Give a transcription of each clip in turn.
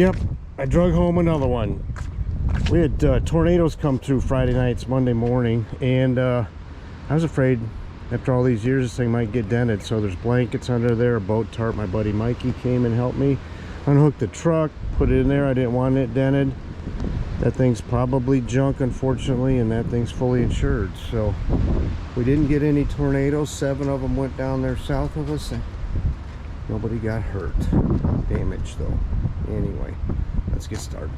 Yep, I drug home another one. We had tornadoes come through Friday nights, Monday morning, and I was afraid after all these years this thing might get dented. So there's blankets under there, a boat tarp. My buddy Mikey came and helped me unhook the truck, put it in there. I didn't want it dented. That thing's probably junk, unfortunately, and that thing's fully insured. So we didn't get any tornadoes. 7 of them went down there south of us. Nobody got hurt. Damage though. Anyway, let's get started.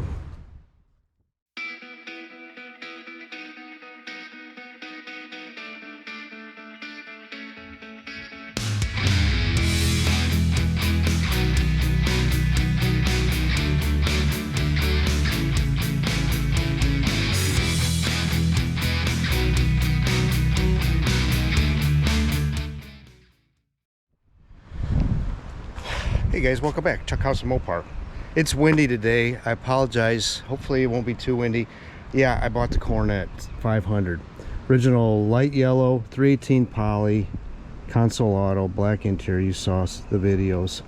Hey guys, welcome back. Chuck House and Mopar. It's windy today. I apologize. Hopefully it won't be too windy. Yeah, I bought the Coronet 500. Original light yellow, 318 poly, console auto, black interior. You saw the videos.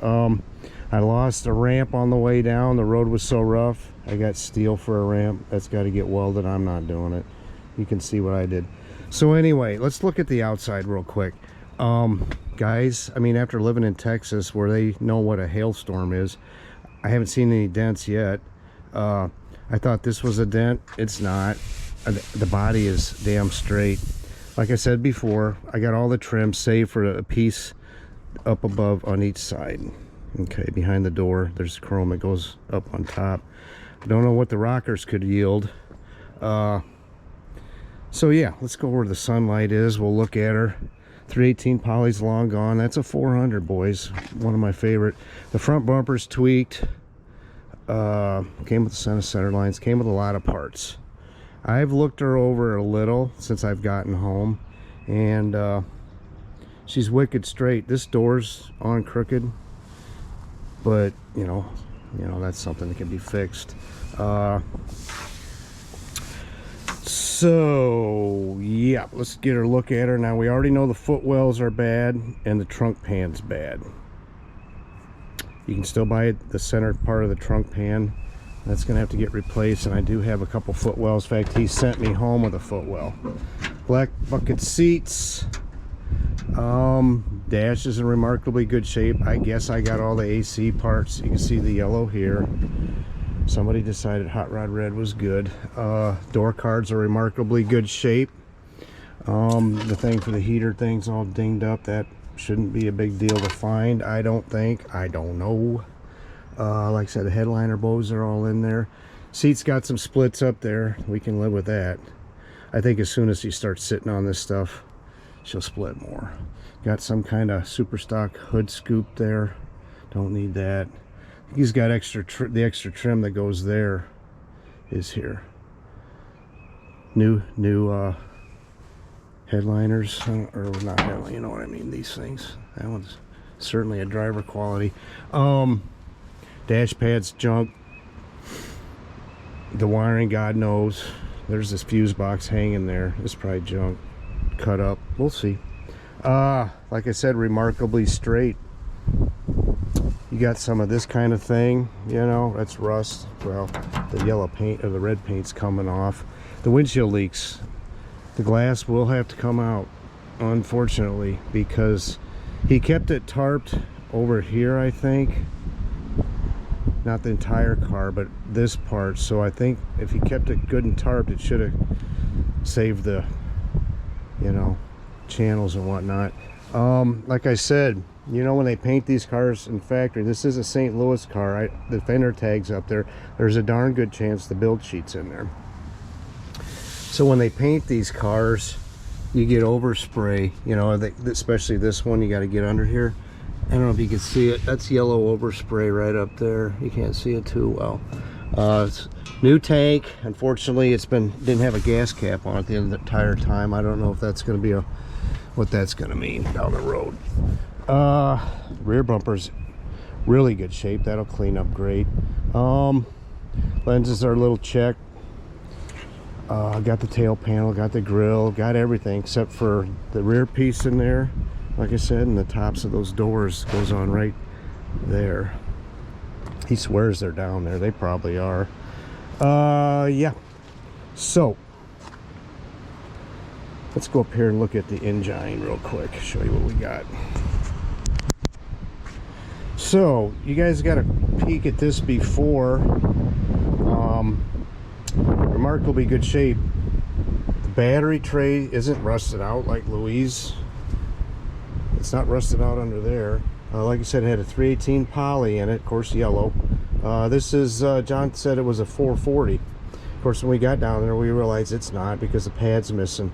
I lost a ramp on the way down. The road was so rough. I got steel for a ramp. That's got to get welded. I'm not doing it. You can see what I did. So anyway, let's look at the outside real quick. Guys, I mean, after living in Texas where they know what a hailstorm is, I haven't seen any dents yet. I thought this was a dent. It's not. The body is damn straight. Like I said before, I got all the trim saved for a piece up above on each side. Okay, behind the door there's chrome that goes up on top. I don't know what the rockers could yield. So yeah, let's go where the sunlight is. We'll look at her. 318 poly's long gone. That's a 400, boys. One of my favorite. The front bumper's tweaked. Came with the center lines. Came with a lot of parts. I've looked her over a little since I've gotten home, and she's wicked straight. This door's on crooked, but you know that's something that can be fixed. So yeah, let's get a look at her. Now we already know the footwells are bad and the trunk pan's bad. You can still buy the center part of the trunk pan. That's gonna have to get replaced, and I do have a couple footwells. In fact, he sent me home with a footwell. Black bucket seats. Dash is in remarkably good shape. I guess I got all the AC parts. You can see the yellow here. Somebody decided Hot Rod Red was good. Door cards are remarkably good shape. The thing for the heater thing's all dinged up. That shouldn't be a big deal to find, I don't think. I don't know. Like I said, the headliner bows are all in there. Seat's got some splits up there. We can live with that. I think as soon as she starts sitting on this stuff, she'll split more. Got some kind of super stock hood scoop there. Don't need that. He's got the extra trim that goes there is here. New headliners, or not headliners, you know what I mean, these things. That one's certainly a driver quality. Dash pad's junk. The wiring, God knows. There's this fuse box hanging there. It's probably junk, cut up. We'll see. Like I said, remarkably straight. You got some of this kind of thing, you know, that's rust. Well, the yellow paint or the red paint's coming off. The windshield leaks. The glass will have to come out, unfortunately, because he kept it tarped over here, I think. Not the entire car, but this part. So I think if he kept it good and tarped, it should have saved the, you know, channels and whatnot. Like I said, you know, when they paint these cars in factory, this is a St. Louis car, the fender tag's up there, there's a darn good chance the build sheet's in there. So when they paint these cars, you get overspray, you know, especially this one, you got to get under here. I don't know if you can see it. That's yellow overspray right up there. You can't see it too well. It's new tank. Unfortunately, didn't have a gas cap on it the entire time. I don't know if that's going to be what that's going to mean down the road. Rear bumper's really good shape. That'll clean up great. Lenses are a little checked. Got the tail panel, got the grill, got everything except for the rear piece in there, like I said, and the tops of those doors goes on right there. He swears they're down there. They probably are. Yeah. So let's go up here and look at the engine real quick. Show you what we got. So you guys got a peek at this before. Remarkably good shape. The battery tray isn't rusted out like Louise. It's not rusted out under there. Like I said, it had a 318 poly in it, of course yellow. This is, John said it was a 440. Of course, when we got down there, we realized it's not because the pad's missing.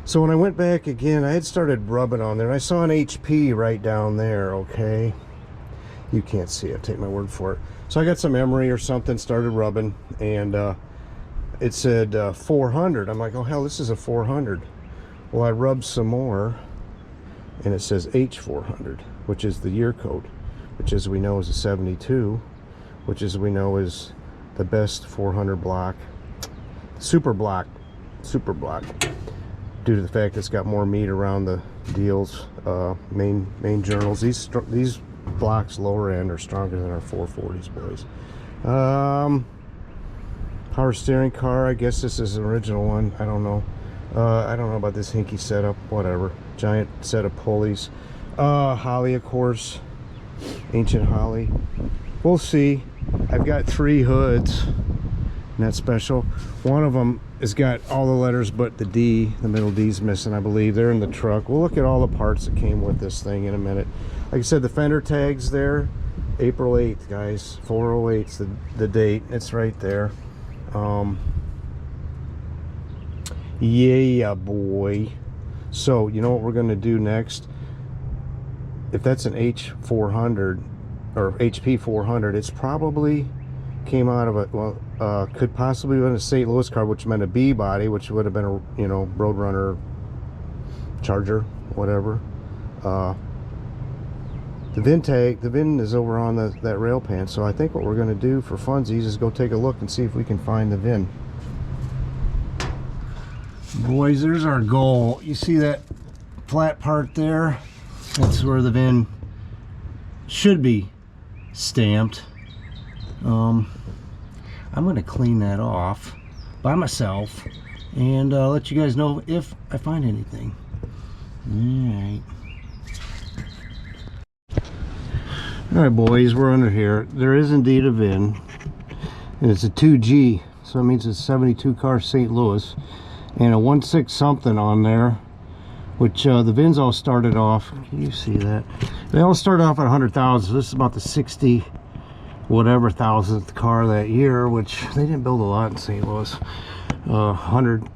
So when I went back again, I had started rubbing on there, and I saw an HP right down there, okay? You can't see it, take my word for it. So I got some emery or something, started rubbing, and it said 400. I'm like, oh hell, this is a 400. Well, I rubbed some more, and it says H400, which is the year code, which as we know is a 72, which as we know is the best 400 block, super block, due to the fact it's got more meat around the deals, main journals. These blocks lower end are stronger than our 440s, boys. Power steering car, I guess this is an original one. I don't know. I don't know about this hinky setup, whatever. Giant set of pulleys. Holly, of course. Ancient Holly. We'll see. I've got 3 hoods. Not special. One of them has got all the letters but the D. The middle D's missing, I believe. They're in the truck. We'll look at all the parts that came with this thing in a minute. Like I said, the fender tags there. April 8th, guys. 408's the date. It's right there. Yeah, boy. So, you know what we're going to do next? If that's an H400 or HP 400, it's probably came out of a, well, could possibly have been a St. Louis car, which meant a B body, which would have been a, you know, Roadrunner, Charger, whatever. The VIN tag, the VIN is over on that rail pan, so I think what we're going to do for funsies is go take a look and see if we can find the VIN. Boys, there's our goal. You see that flat part there? That's where the VIN should be stamped. I'm going to clean that off by myself and let you guys know if I find anything. Alright boys, we're under here. There is indeed a VIN, and it's a 2G, so it means it's a 72 car St. Louis, and a 16 something on there, which the VINs all started off, can you see that? They all started off at 100,000, so this is about the 60 whatever thousandth car that year, which they didn't build a lot in St. Louis. 100,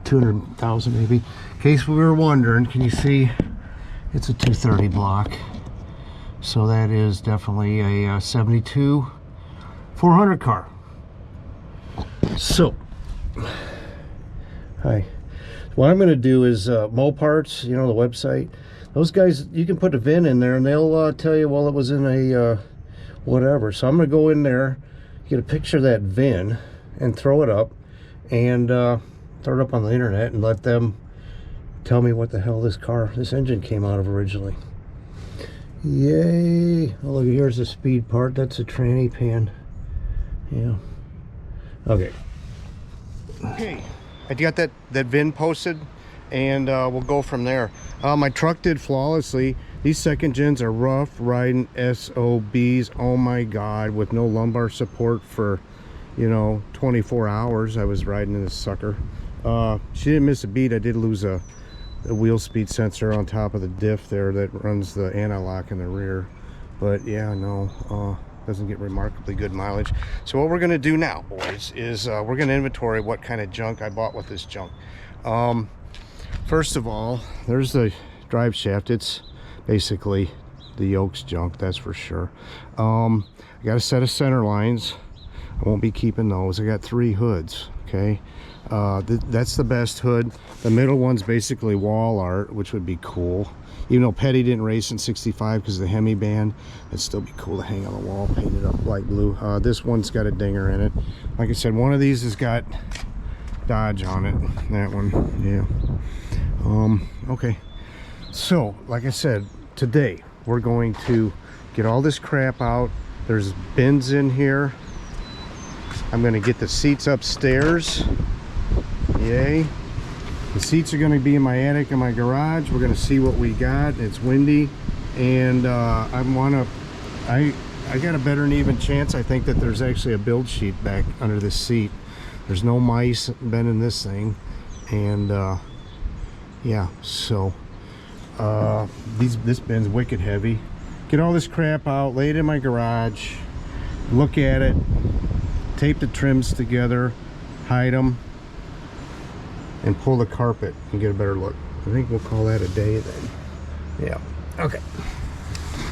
200,000 maybe. In case we were wondering, can you see it's a 230 block? So that is definitely a 72 400 car. So, hi. What I'm going to do is Moparts, you know, the website. Those guys, you can put a VIN in there and they'll tell you, well, it was in a whatever. So I'm going to go in there, get a picture of that VIN and throw it up and throw it up on the internet and let them tell me what the hell this engine came out of originally. Yay. Oh, look, here's the speed part. That's a tranny pan. Yeah. Okay. I got that VIN posted and we'll go from there. My truck did flawlessly. These second gens are rough riding SOBs. Oh my god, with no lumbar support for, you know, 24 hours I was riding in this sucker. She didn't miss a beat. I did lose a wheel speed sensor on top of the diff there that runs the anti-lock in the rear, but yeah, no, doesn't get remarkably good mileage. So what we're going to do now, boys, is we're going to inventory what kind of junk I bought with this junk. First of all, there's the drive shaft. It's basically the yoke's junk, that's for sure. I got a set of center lines. I won't be keeping those. I got 3 hoods, okay? That's the best hood. The middle one's basically wall art, which would be cool. Even though Petty didn't race in 65 because of the Hemi band, it'd still be cool to hang on the wall, painted up light blue. This one's got a dinger in it. Like I said, one of these has got Dodge on it. That one, yeah. Okay. So, like I said, today we're going to get all this crap out, There's bins in here. I'm gonna get the seats upstairs. Yay. The seats are gonna be in my attic and my garage. We're gonna see what we got. It's windy, and I got a better than even chance. I think that there's actually a build sheet back under this seat. There's no mice been in this thing, and yeah, so this bin's wicked heavy. Get all this crap out, lay it in my garage, look at it, tape the trims together, hide them, and pull the carpet and get a better look. I think we'll call that a day then. Yeah, okay.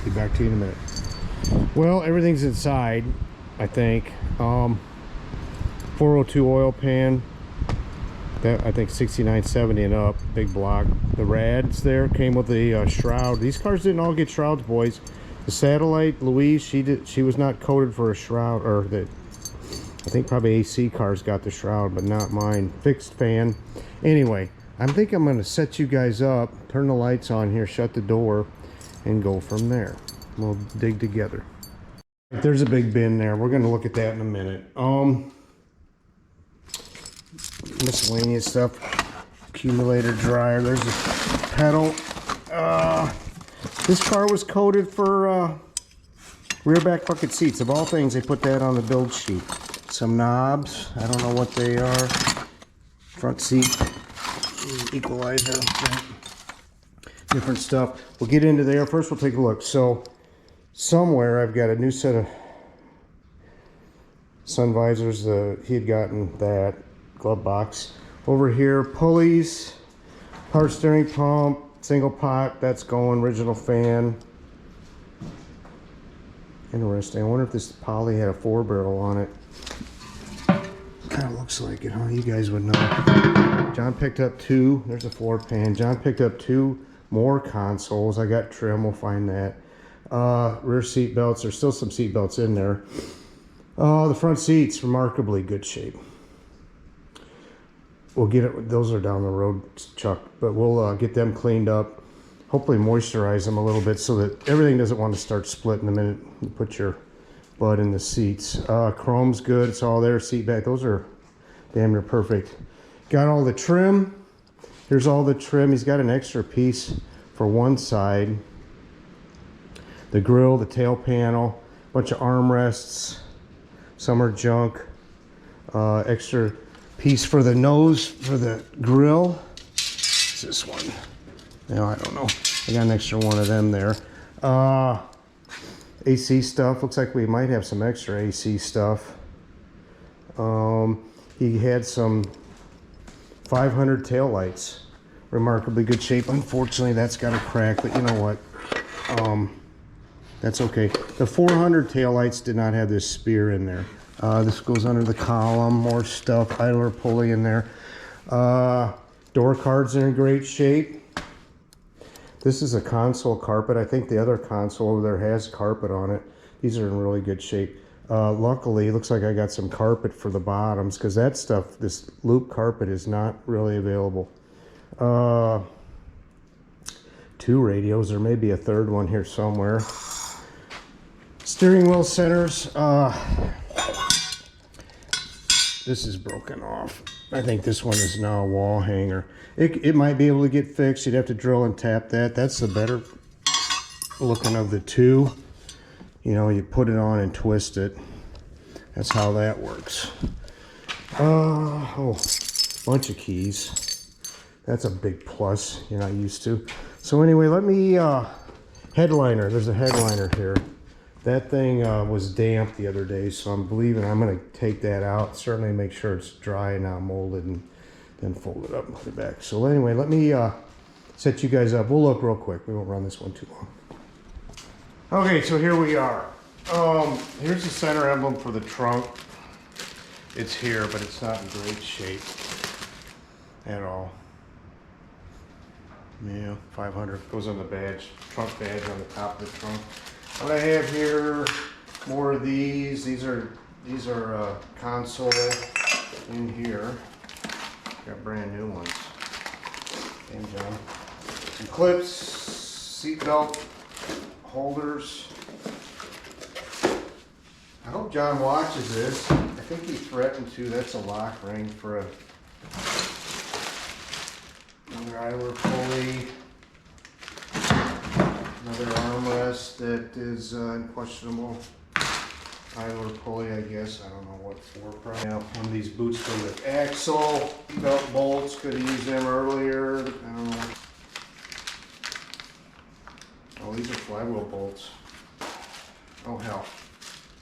Be back to you in a minute. Well, everything's inside, I think. 402 oil pan, that I think 6970 and up, big block. The rads there came with the shroud. These cars didn't all get shrouds, boys. The Satellite Louise, she was not coated for a shroud, or the I think probably AC cars got the shroud, but not mine. Fixed fan. Anyway, I think I'm going to set you guys up, turn the lights on here, shut the door, and go from there. We'll dig together. There's a big bin there. We're going to look at that in a minute. Miscellaneous stuff. Accumulator dryer. There's a pedal. This car was coated for rear back bucket seats. Of all things, they put that on the build sheet. Some knobs. I don't know what they are. Front seat equalizer. Different stuff. We'll get into there. First, we'll take a look. So, somewhere I've got a new set of sun visors. He had gotten that glove box. Over here, pulleys, power steering pump, single pot. That's going. Original fan. Interesting. I wonder if this poly had a 4-barrel on it. Kind of looks like it, huh? You guys would know. John picked up 2. There's a floor pan. John picked up 2 more consoles. I got trim. We'll find that. Rear seat belts. There's still some seat belts in there. The front seats, remarkably good shape. We'll get it. Those are down the road, Chuck. But we'll get them cleaned up. Hopefully moisturize them a little bit so that everything doesn't want to start splitting the minute you put your butt in the seats. Chrome's good. It's all there. Seat back. Those are damn near perfect. Got all the trim. Here's all the trim. He's got an extra piece for one side. The grill, the tail panel, bunch of armrests. Some are junk. Extra piece for the nose for the grill. What's this one? No, I don't know. I got an extra one of them there. AC stuff. Looks like we might have some extra AC stuff. He had some 500 tail lights. Remarkably good shape. Unfortunately, that's got a crack, but you know what? That's okay. The 400 tail lights did not have this spear in there. This goes under the column. More stuff. Idler pulley in there. Door cards are in great shape. This is a console carpet. I think the other console over there has carpet on it. These are in really good shape. Luckily, it looks like I got some carpet for the bottoms, because that stuff, this loop carpet, is not really available. 2 radios. There may be a third one here somewhere. Steering wheel centers. This is broken off. I think this one is now a wall hanger. It might be able to get fixed. You'd have to drill and tap that. That's the better looking of the two. You know, you put it on and twist it. That's how that works. Oh, bunch of keys. That's a big plus you're not used to. So anyway, let me, headliner. There's a headliner here. That thing was damp the other day, so I'm believing I'm going to take that out. Certainly make sure it's dry and not molded, and then fold it up and put it back. So anyway, let me set you guys up. We'll look real quick. We won't run this one too long. Okay, so here we are. Here's the center emblem for the trunk. It's here, but it's not in great shape at all. Yeah, 500 goes on the badge, trunk badge on the top of the trunk. What I have here, more of these. These are console in here. Got brand new ones. And some clips, seat belt holders. I hope John watches this. I think he threatened to. That's a lock ring for another idler pulley. Another armrest that is questionable. Idler pulley, I guess. I don't know what for. Probably. Now, one of these boots go with axle. Belt bolts. Could have used them earlier. I don't know. Oh, these are flywheel bolts. Oh hell.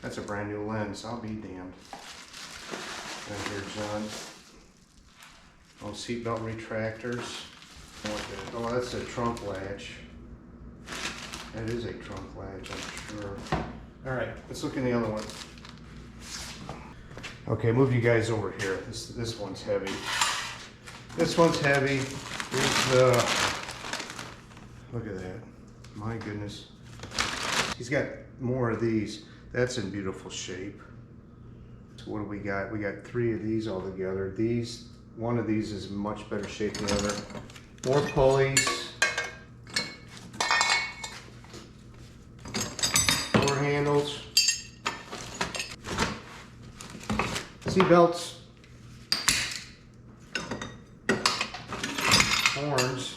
That's a brand new lens. I'll be damned. Right here, John. Oh, seatbelt retractors. Oh, that's a trunk latch. That is a trunk latch, I'm sure. All right, let's look in the other one. Okay, move you guys over here. This one's heavy. This one's heavy. Here's the. Look at that. My goodness. He's got more of these. That's in beautiful shape. So what do we got? We got 3 of these all together. One of these is in much better shape than the other. More pulleys. Door handles. Seat belts. Horns.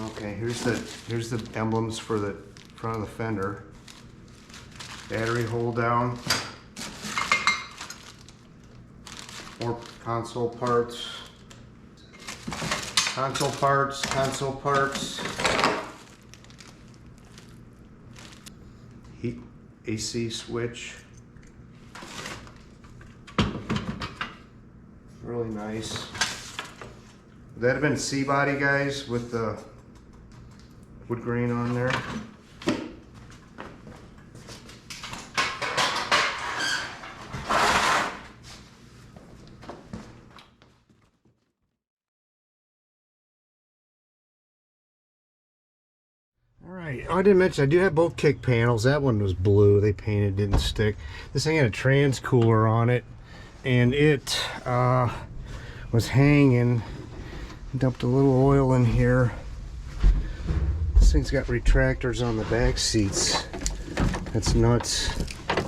Okay, here's the emblems for the front of the fender. Battery hold down. More console parts. Console parts. Heat AC switch. Really nice. Would that have been C-body, guys, with the wood grain on there? Alright, oh, I didn't mention I do have both kick panels. That one was blue. They painted, didn't stick. This thing had a trans cooler on it, and it was hanging. Dumped a little oil in here. This thing's got retractors on the back seats. That's nuts. I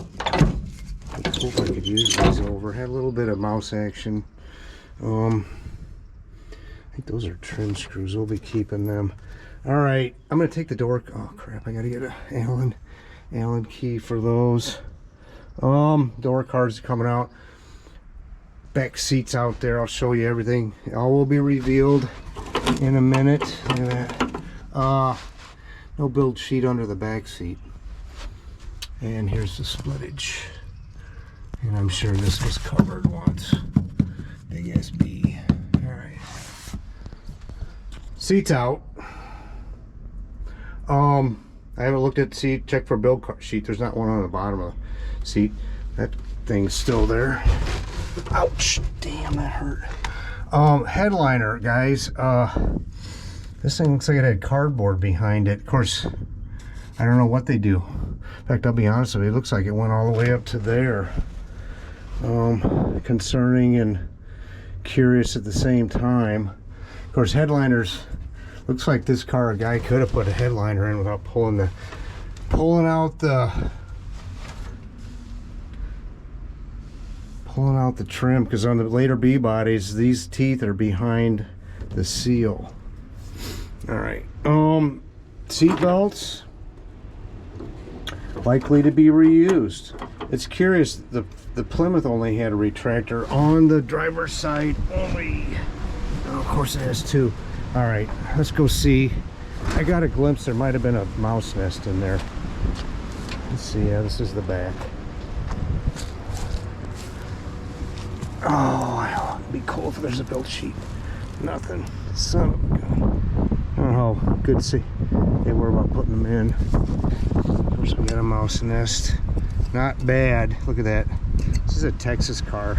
hope I could use these over. Had a little bit of mouse action. I think those are trim screws. We'll be keeping them. All right, I'm gonna take the door. Oh crap! I gotta get a Allen key for those. Door cards coming out. Back seats out there. I'll show you everything. All will be revealed in a minute. Look at that. No build sheet under the back seat. And here's the splittage. And I'm sure this was covered once. Big SB. All right. Seats out. I haven't looked at the seat. Check for build sheet. There's not one on the bottom of the seat. That thing's still there. Ouch, damn, that hurt. Headliner, guys. This thing looks like it had cardboard behind it. Of course, I don't know what they do. In fact, I'll be honest with you, it looks like it went all the way up to there. Concerning and curious at the same time. Of course, headliners, looks like this car, a guy could have put a headliner in without pulling out the trim, because on the later B bodies these teeth are behind the seal. All right, seat belts likely to be reused. It's curious, the Plymouth only had a retractor on the driver's side only. Oh, of course it has 2. All right, let's go see. I got a glimpse there might have been a mouse nest in there. Let's see. Yeah, this is the back. Oh, it'd be cool if there's a build sheet. Nothing. Son of a gun. I don't know how good they were about putting them in. Of course, we got a mouse nest. Not bad. Look at that. This is a Texas car.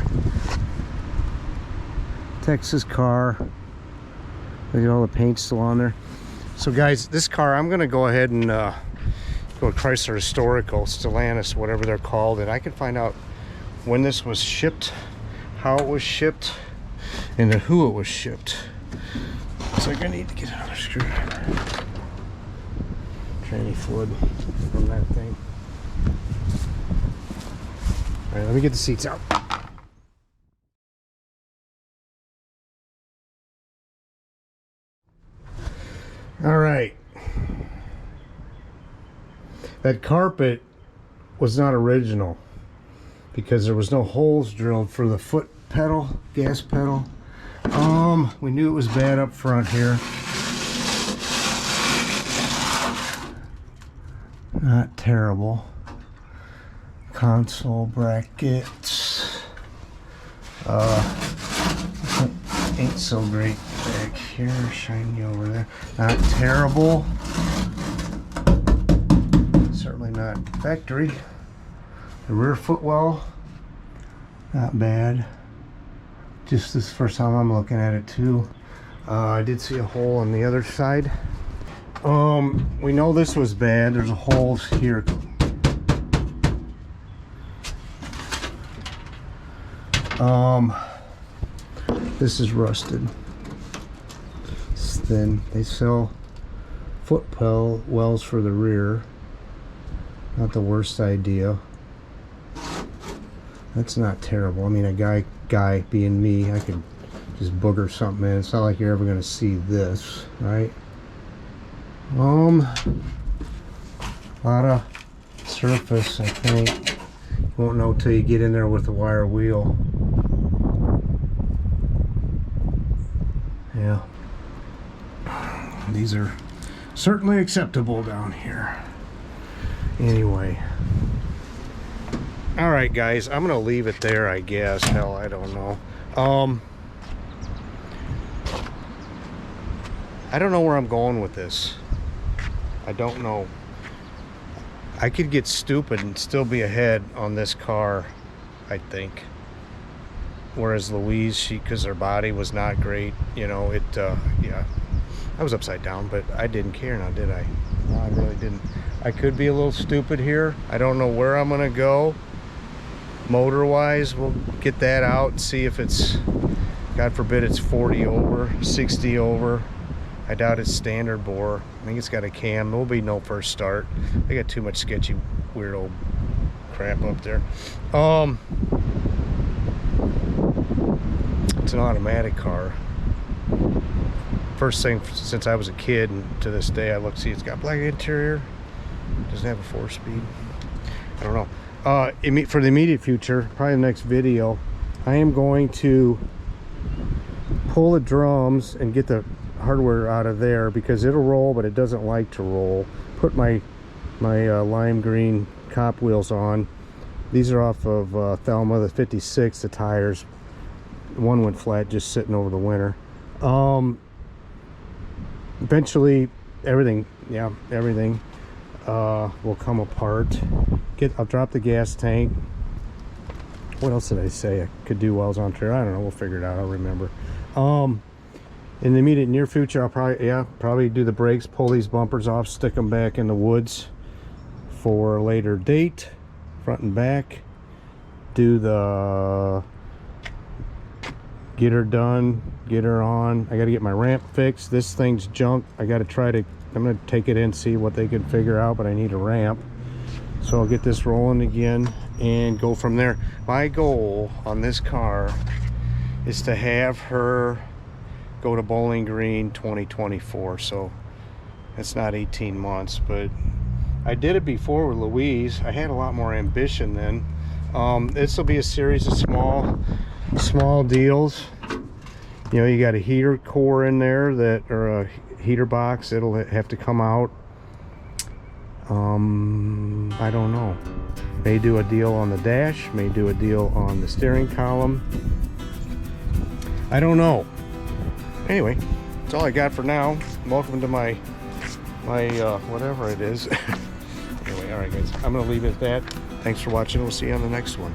Look at all the paint still on there. So, guys, this car, I'm going to go ahead and go to Chrysler Historical, Stellantis, whatever they're called, and I can find out when this was shipped, how it was shipped, and then who it was shipped. So I'm gonna need to get another screwdriver. any fluid from that thing. All right, let me get the seats out. All right. That carpet was not original because there was no holes drilled for the foot pedal, gas pedal. We knew it was bad up front here. Not terrible. Console brackets. Ain't so great back here. Shiny over there. Not terrible. Certainly not factory. The rear footwell, not bad. Just this first time I'm looking at it too. I did see a hole on the other side. We know this was bad. There's a hole here. This is rusted. It's thin. They sell foot wells for the rear. Not the worst idea. That's not terrible. I mean, a guy being me, I could just booger something in. It's not like you're ever going to see this, right? A lot of surface, I think. You won't know till you get in there with the wire wheel. Yeah. These are certainly acceptable down here. Anyway. All right, guys, I'm gonna leave it there, I guess. Hell, I don't know. I don't know where I'm going with this. I don't know. I could get stupid and still be ahead on this car, I think. Whereas Louise, because her body was not great, you know, yeah. I was upside down, but I didn't care now, did I? No, I really didn't. I could be a little stupid here. I don't know where I'm gonna go. Motor-wise, we'll get that out and see if it's, God forbid it's 40 over, 60 over. I doubt it's standard bore. I think it's got a cam. There'll be no first start. They got too much sketchy, weird old crap up there. It's an automatic car. First thing since I was a kid, and to this day I look, see it's got black interior. Doesn't have a 4-speed. I don't know. For the immediate future, probably the next video, I am going to pull the drums and get the hardware out of there because it'll roll, but it doesn't like to roll. Put my lime green cop wheels on. These are off of Thelma, the 56, the tires. One went flat just sitting over the winter. Eventually, everything will come apart. I'll drop the gas tank. What else did I say I could do while I was on tour? I don't know. We'll figure it out. I'll remember. In the immediate near future, I'll probably do the brakes, pull these bumpers off, stick them back in the woods for a later date, front and back. Do the get her done, get her on. I got to get my ramp fixed. This thing's junk. I'm going to take it in, see what they can figure out, but I need a ramp. So I'll get this rolling again and go from there. My goal on this car is to have her go to Bowling Green 2024. So it's not 18 months, but I did it before with Louise. I had a lot more ambition then. This will be a series of small deals. You know, you got a heater core in there or a heater box. It'll have to come out. I don't know. May do a deal on the dash, may do a deal on the steering column. I don't know. Anyway, that's all I got for now. Welcome to my whatever it is. Anyway, all right, guys, I'm gonna leave it at that. Thanks for watching. We'll see you on the next one.